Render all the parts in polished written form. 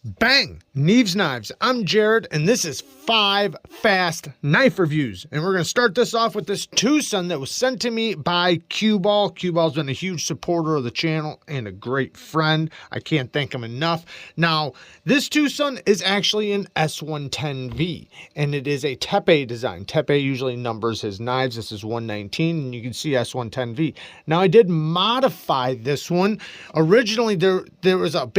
Bang! Neeves Knives. I'm Jared, and this is 5 fast knife reviews. And we're going to start this off with this TWOSUN that was sent to me by KUBEY. KUBEY's been a huge supporter of the channel and a great friend. I can't thank him enough. Now, this TWOSUN is actually an S110V, and it is a Tepe design. Tepe usually numbers his knives. This is 119, and you can see S110V. Now, I did modify this one. Originally, there was a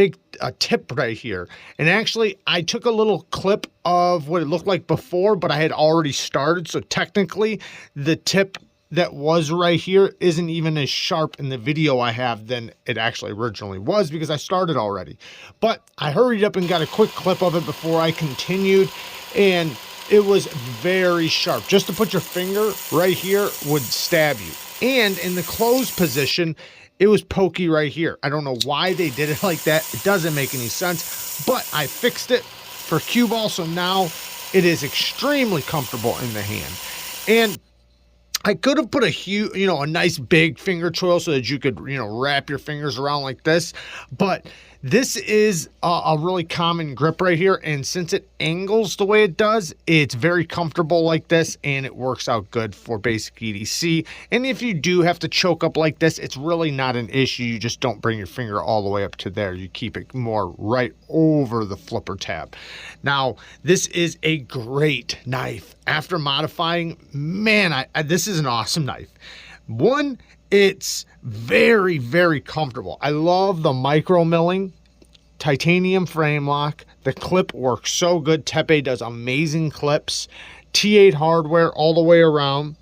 tip right here, and actually I took a little clip of what it looked like before, but I had already started, so technically the tip that was right here isn't even as sharp in the video I have than it actually originally was, because I started already. But I hurried up and got a quick clip of it before I continued, and it was very sharp. Just to put your finger right here would stab you, and in the closed position it was pokey right here. I don't know why they did it like that. It doesn't make any sense, but I fixed it for KUBEY, so now it is extremely comfortable in the hand. And I could have put a nice big finger choil so that you could, wrap your fingers around like this, but this is a really common grip right here, and since it angles the way it does, it's very comfortable like this, and it works out good for basic EDC. And if you do have to choke up like this, it's really not an issue. You just don't bring your finger all the way up to there. You keep it more right over the flipper tab. Now, this is a great knife. After modifying, man, this is an awesome knife. One, it's very, very comfortable. I love the micro milling, titanium frame lock. The clip works so good. Tepe does amazing clips. T8 hardware all the way around.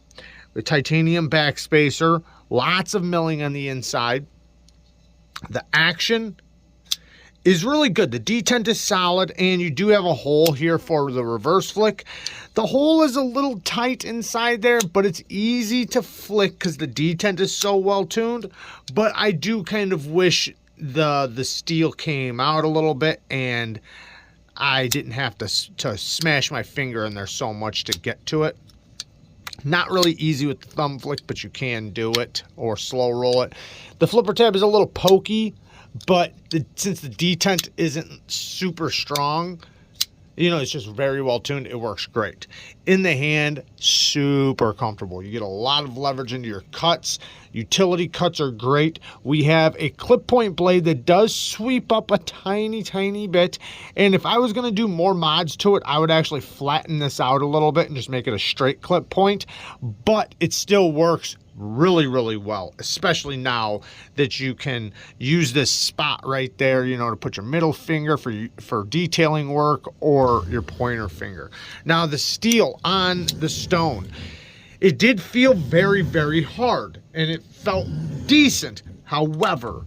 The titanium backspacer, lots of milling on the inside. The action is really good. The detent is solid, and you do have a hole here for the reverse flick. The hole is a little tight inside there, but it's easy to flick because the detent is so well tuned. But I do kind of wish the steel came out a little bit and I didn't have to smash my finger in there so much to get to it. Not really easy with the thumb flick, but you can do it, or slow roll it. The flipper tab is a little pokey, but since the detent isn't super strong, it's just very well tuned. It works great. In the hand, super comfortable. You get a lot of leverage into your cuts. Utility cuts are great. We have a clip point blade that does sweep up a tiny, tiny bit. And if I was going to do more mods to it, I would actually flatten this out a little bit and just make it a straight clip point. But it still works really, really well, especially now that you can use this spot right there, to put your middle finger for detailing work, or your pointer finger. Now, the steel on the stone, it did feel very, very hard, and it felt decent. However,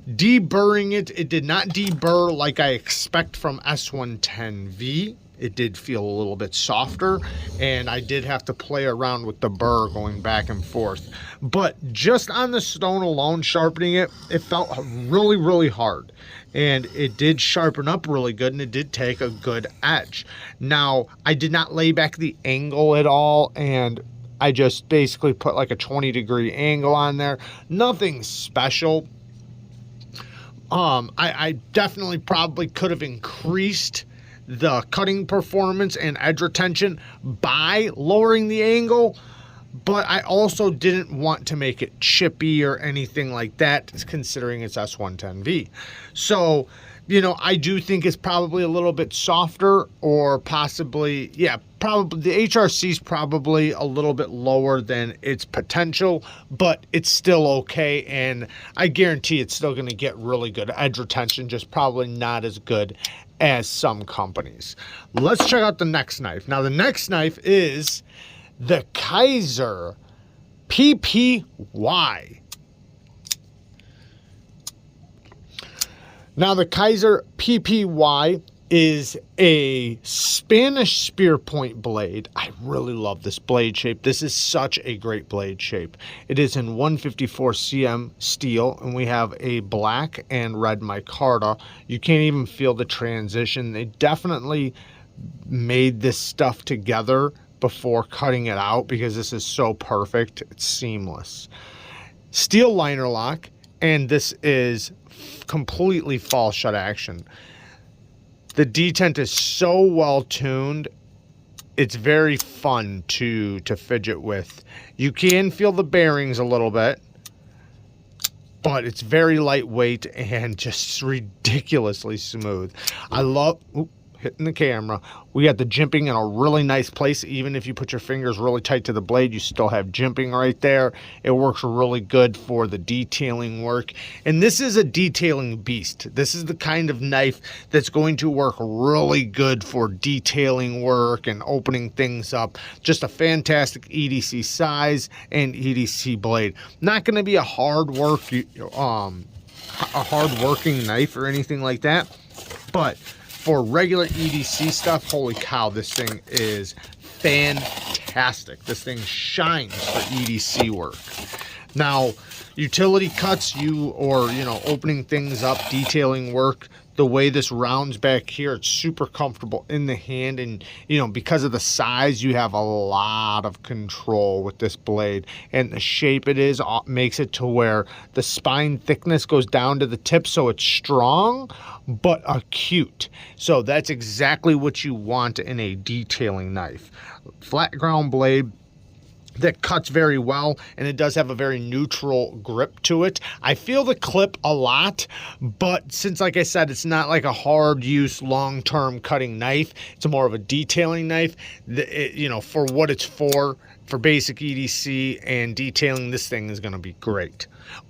deburring it did not deburr like I expect from S110V. It did feel a little bit softer, and I did have to play around with the burr going back and forth. But just on the stone alone, sharpening it, it felt really, really hard. And it did sharpen up really good, and it did take a good edge. Now, I did not lay back the angle at all, and I just basically put like a 20-degree angle on there. Nothing special. I definitely probably could have increased the cutting performance and edge retention by lowering the angle, but I also didn't want to make it chippy or anything like that, considering it's S110V. So, I do think it's probably a little bit softer, or possibly, probably the HRC is probably a little bit lower than its potential, but it's still okay, and I guarantee it's still going to get really good edge retention, just probably not as good as some companies. Let's check out the next knife. Now, the next knife is the Kizer PP. Now, the Kizer PP is a Spanish spear point blade. I really love this blade shape. This is such a great blade shape. It is in 154 cm steel, and we have a black and red micarta. You can't even feel the transition. They definitely made this stuff together before cutting it out, because this is so perfect. It's seamless. Steel liner lock, and this is completely fall shut action. The detent is so well tuned. It's very fun to fidget with. You can feel the bearings a little bit, but it's very lightweight and just ridiculously smooth. I love, hitting the camera. We got the jimping in a really nice place. Even if you put your fingers really tight to the blade, you still have jimping right there. It works really good for the detailing work. And this is a detailing beast. This is the kind of knife that's going to work really good for detailing work and opening things up. Just a fantastic EDC size and EDC blade. Not going to be a hard working knife or anything like that, but for regular EDC stuff, holy cow, this thing is fantastic. This thing shines for EDC work. Now, utility cuts, opening things up, detailing work, the way this rounds back here, it's super comfortable in the hand, and because of the size, you have a lot of control with this blade, and the shape it is makes it to where the spine thickness goes down to the tip, so it's strong but acute. So that's exactly what you want in a detailing knife. Flat ground blade that cuts very well, and it does have a very neutral grip to it. I feel the clip a lot, but since, like I said, it's not like a hard use long-term cutting knife, it's more of a detailing knife. For what it's for basic EDC and detailing, this thing is going to be great.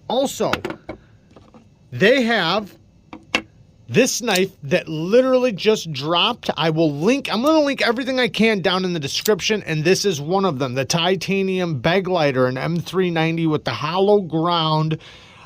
Also, they have this knife that literally just dropped. I'm going to link everything I can down in the description, and this is one of them, the titanium BEGLIETER, an M390 with the hollow ground.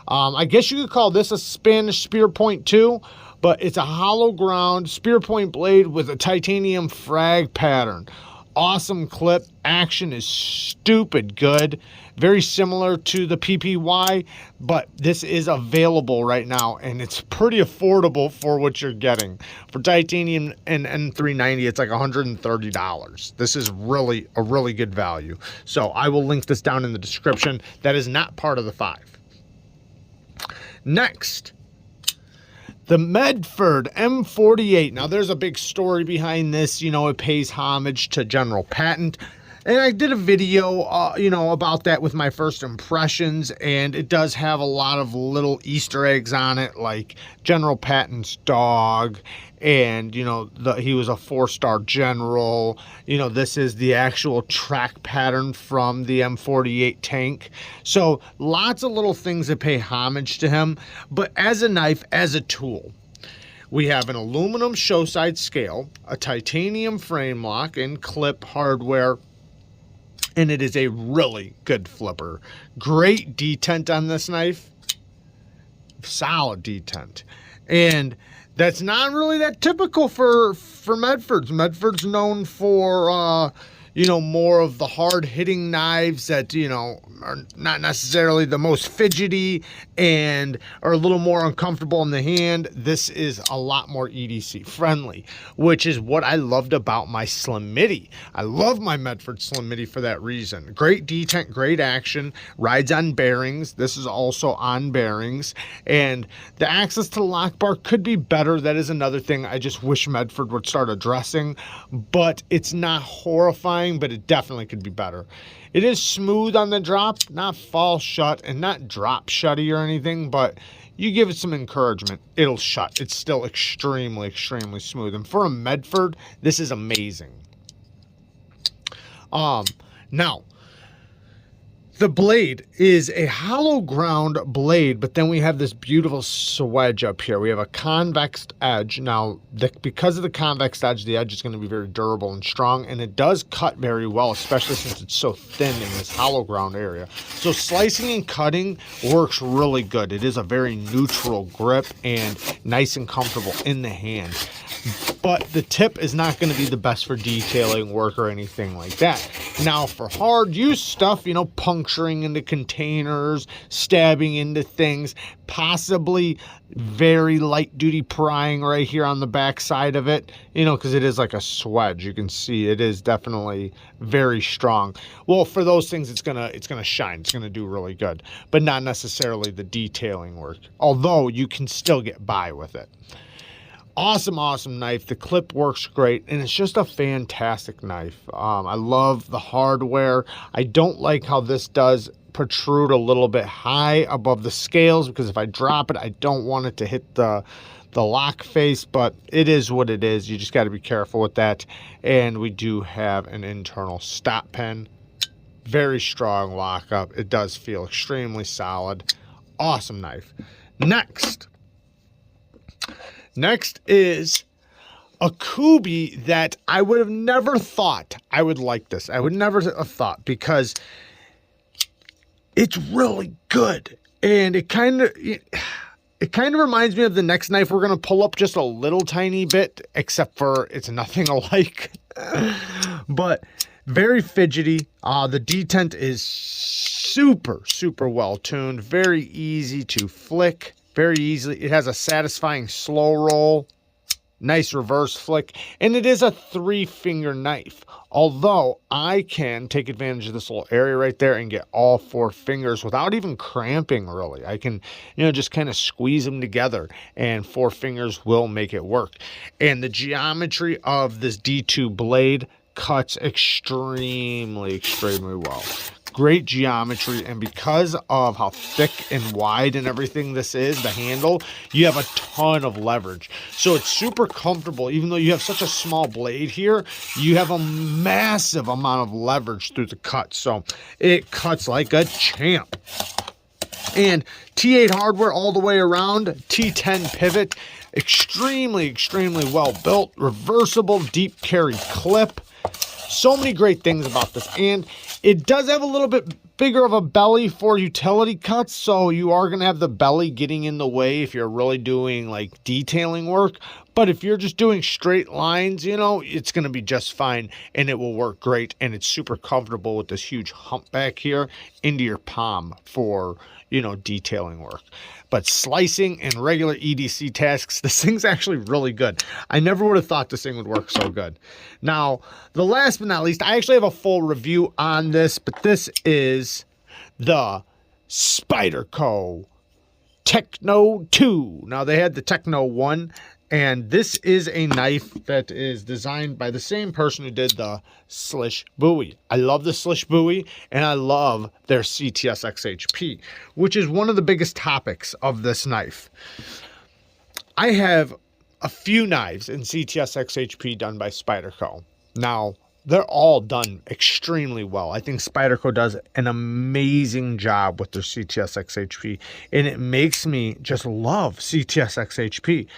I guess you could call this a Spanish spear point too, but it's a hollow ground spear point blade with a titanium FRAG pattern. Awesome clip. Action is stupid good. Very similar to the PPY, but this is available right now, and it's pretty affordable for what you're getting. For titanium and M390, it's like $130. This is really a really good value. So I will link this down in the description. That is not part of the 5. Next, the Medford M48. Now, there's a big story behind this. It pays homage to General Patent. And I did a video, about that with my first impressions, and it does have a lot of little Easter eggs on it, like General Patent's dog, and, he was a 4-star general. This is the actual track pattern from the M48 tank. So lots of little things that pay homage to him, but as a knife, as a tool, we have an aluminum show side scale, a titanium frame lock and clip hardware, and it is a really good flipper. Great detent on this knife. Solid detent. And that's not really that typical for Medford's. Medford's known for, more of the hard-hitting knives that, are not necessarily the most fidgety and are a little more uncomfortable in the hand. This is a lot more EDC friendly, which is what I loved about my Slim Midi. I love my Medford Slim Midi for that reason. Great detent, great action, rides on bearings. This is also on bearings, and the access to the lock bar could be better. That is another thing I just wish Medford would start addressing, but it's not horrifying, but it definitely could be better. It is smooth on the drop, not fall shut and not drop shutty or anything, but you give it some encouragement, it'll shut. It's still extremely, extremely smooth. And for a Medford, this is amazing. Now, the blade is a hollow ground blade, but then we have this beautiful swedge up here. We have a convex edge. Now, because of the convex edge, the edge is going to be very durable and strong, and it does cut very well, especially since it's so thin in this hollow ground area. So slicing and cutting works really good. It is a very neutral grip and nice and comfortable in the hand. But the tip is not going to be the best for detailing work or anything like that. Now, for hard use stuff, puncturing into containers, stabbing into things, possibly very light duty prying right here on the back side of it, because it is like a swedge. You can see it is definitely very strong. Well, for those things, it's gonna shine. It's gonna do really good, but not necessarily the detailing work, although you can still get by with it. Awesome knife. The clip works great, and it's just a fantastic knife. I love the hardware. I don't like how this does protrude a little bit high above the scales, because if I drop it, I don't want it to hit the lock face, but it is what it is. You just got to be careful with that. And we do have an internal stop pen. Very strong lockup. It does feel extremely solid. Awesome knife. Next is a KUBEY that I would have never thought I would like this. I would never have thought, because it's really good. And it kind of reminds me of the next knife we're going to pull up just a little tiny bit, except for it's nothing alike. But very fidgety. The detent is super well tuned. Very easy to flick. Very easily. It has a satisfying slow roll. Nice reverse flick. And it is a 3-finger knife. Although I can take advantage of this little area right there and get all 4 fingers without even cramping, really. I can, just kind of squeeze them together, and 4 fingers will make it work. And the geometry of this D2 blade cuts extremely well. Great geometry, and because of how thick and wide and everything this is, the handle, you have a ton of leverage. So it's super comfortable. Even though you have such a small blade here, you have a massive amount of leverage through the cut. So it cuts like a champ. And T8 hardware all the way around, T10 pivot, extremely well built, reversible deep carry clip. So many great things about this. And it does have a little bit bigger of a belly for utility cuts, so you are going to have the belly getting in the way if you're really doing like detailing work. But if you're just doing straight lines, it's going to be just fine, and it will work great. And it's super comfortable with this huge hump back here into your palm for, detailing work. But slicing and regular EDC tasks, this thing's actually really good. I never would have thought this thing would work so good. Now, the last but not least, I actually have a full review on this, but this is the Spyderco TECHNO 2. Now, they had the TECHNO 1, and this is a knife that is designed by the same person who did the Slish Buoy. I love the Slish Buoy, and I love their CTS XHP, which is one of the biggest topics of this knife. I have a few knives in CTS XHP done by Spyderco. Now, they're all done extremely well. I think Spyderco does an amazing job with their CTS XHP, and it makes me just love CTS XHP.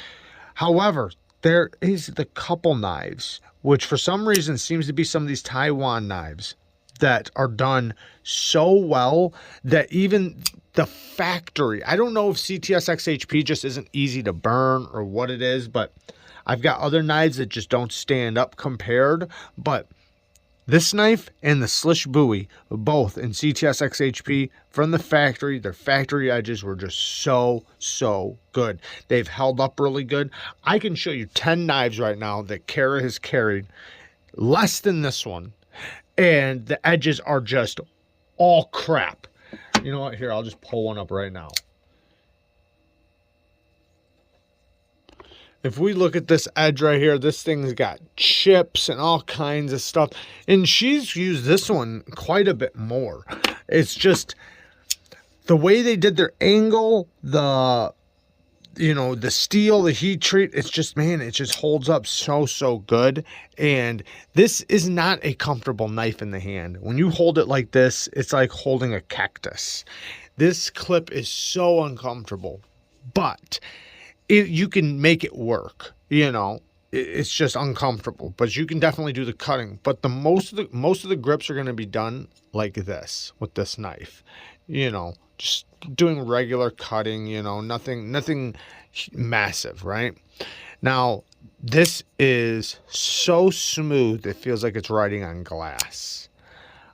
However, there is the couple knives, which for some reason seems to be some of these Taiwan knives that are done so well that even the factory, I don't know if CTS XHP just isn't easy to burn or what it is, but I've got other knives that just don't stand up compared. But this knife and the Slish Buoy, both in CTS XHP from the factory, their factory edges were just so good. They've held up really good. I can show you 10 knives right now that Kara has carried less than this one, and the edges are just all crap. You know what? Here, I'll just pull one up right now. If we look at this edge right here, this thing's got chips and all kinds of stuff. And she's used this one quite a bit more. It's just the way they did their angle, the steel, the heat treat, it's just, man, it just holds up so good. And this is not a comfortable knife in the hand. When you hold it like this, it's like holding a cactus. This clip is so uncomfortable, but you can make it work. It's just uncomfortable, but you can definitely do the cutting. But the most of the grips are going to be done like this with this knife. Just doing regular cutting. Nothing massive, right? Now, this is so smooth it feels like it's riding on glass.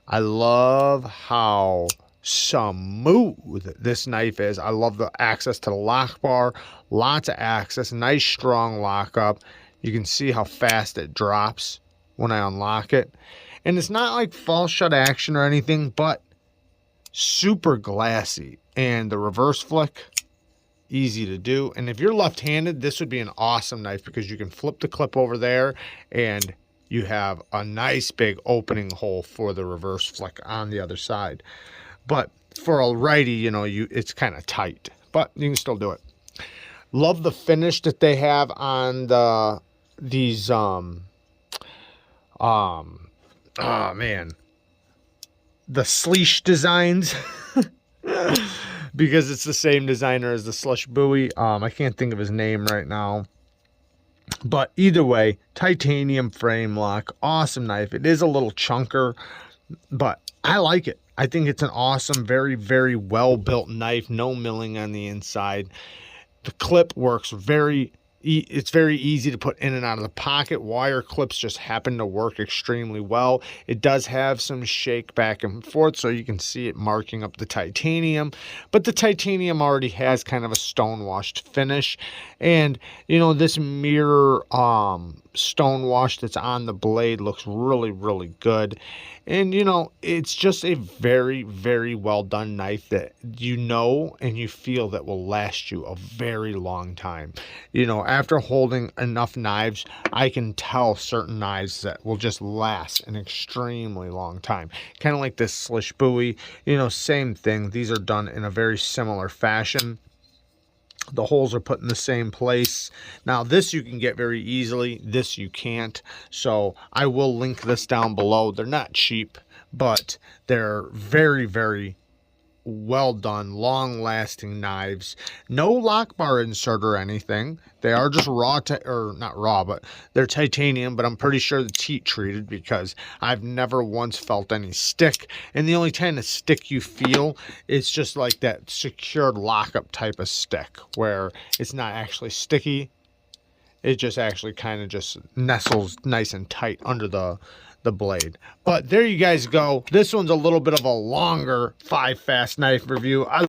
I love how smooth this knife is. I love the access to the lock bar, lots of access, nice strong lockup. You can see how fast it drops when I unlock it, and it's not like false shut action or anything, but super glassy. And the reverse flick, easy to do. And if you're left-handed, this would be an awesome knife because you can flip the clip over there and you have a nice big opening hole for the reverse flick on the other side. But for a righty, you know, it's kind of tight, but you can still do it. Love the finish that they have on these oh man, the Sleesh designs. Because it's the same designer as the Slush Buoy. I can't think of his name right now. But either way, titanium frame lock, awesome knife. It is a little chunker, but I like it. I think it's an awesome, very, very well-built knife. No milling on the inside. The clip works it's very easy to put in and out of the pocket. Wire clips just happen to work extremely well. It does have some shake back and forth, so you can see it marking up the titanium, but the titanium already has kind of a stone washed finish. And you know, this mirror stone wash that's on the blade looks really, really good. And you know, it's just a very, very well done knife that you know and you feel that will last you a very long time. You know, after holding enough knives, I can tell certain knives that will just last an extremely long time. Kind of like this Slush Buoy, you know, same thing. These are done in a very similar fashion. The holes are put in the same place. Now this you can get very easily, this you can't. So I will link this down below. They're not cheap, but they're very, very well done, long lasting knives. No lock bar insert or anything. They are just raw, or not raw, but they're titanium, but I'm pretty sure it's heat treated because I've never once felt any stick. And the only kind of stick you feel is just like that secured lockup type of stick where it's not actually sticky. It just actually kind of just nestles nice and tight under the blade. But there you guys go. This one's a little bit of a longer 5 fast knife review.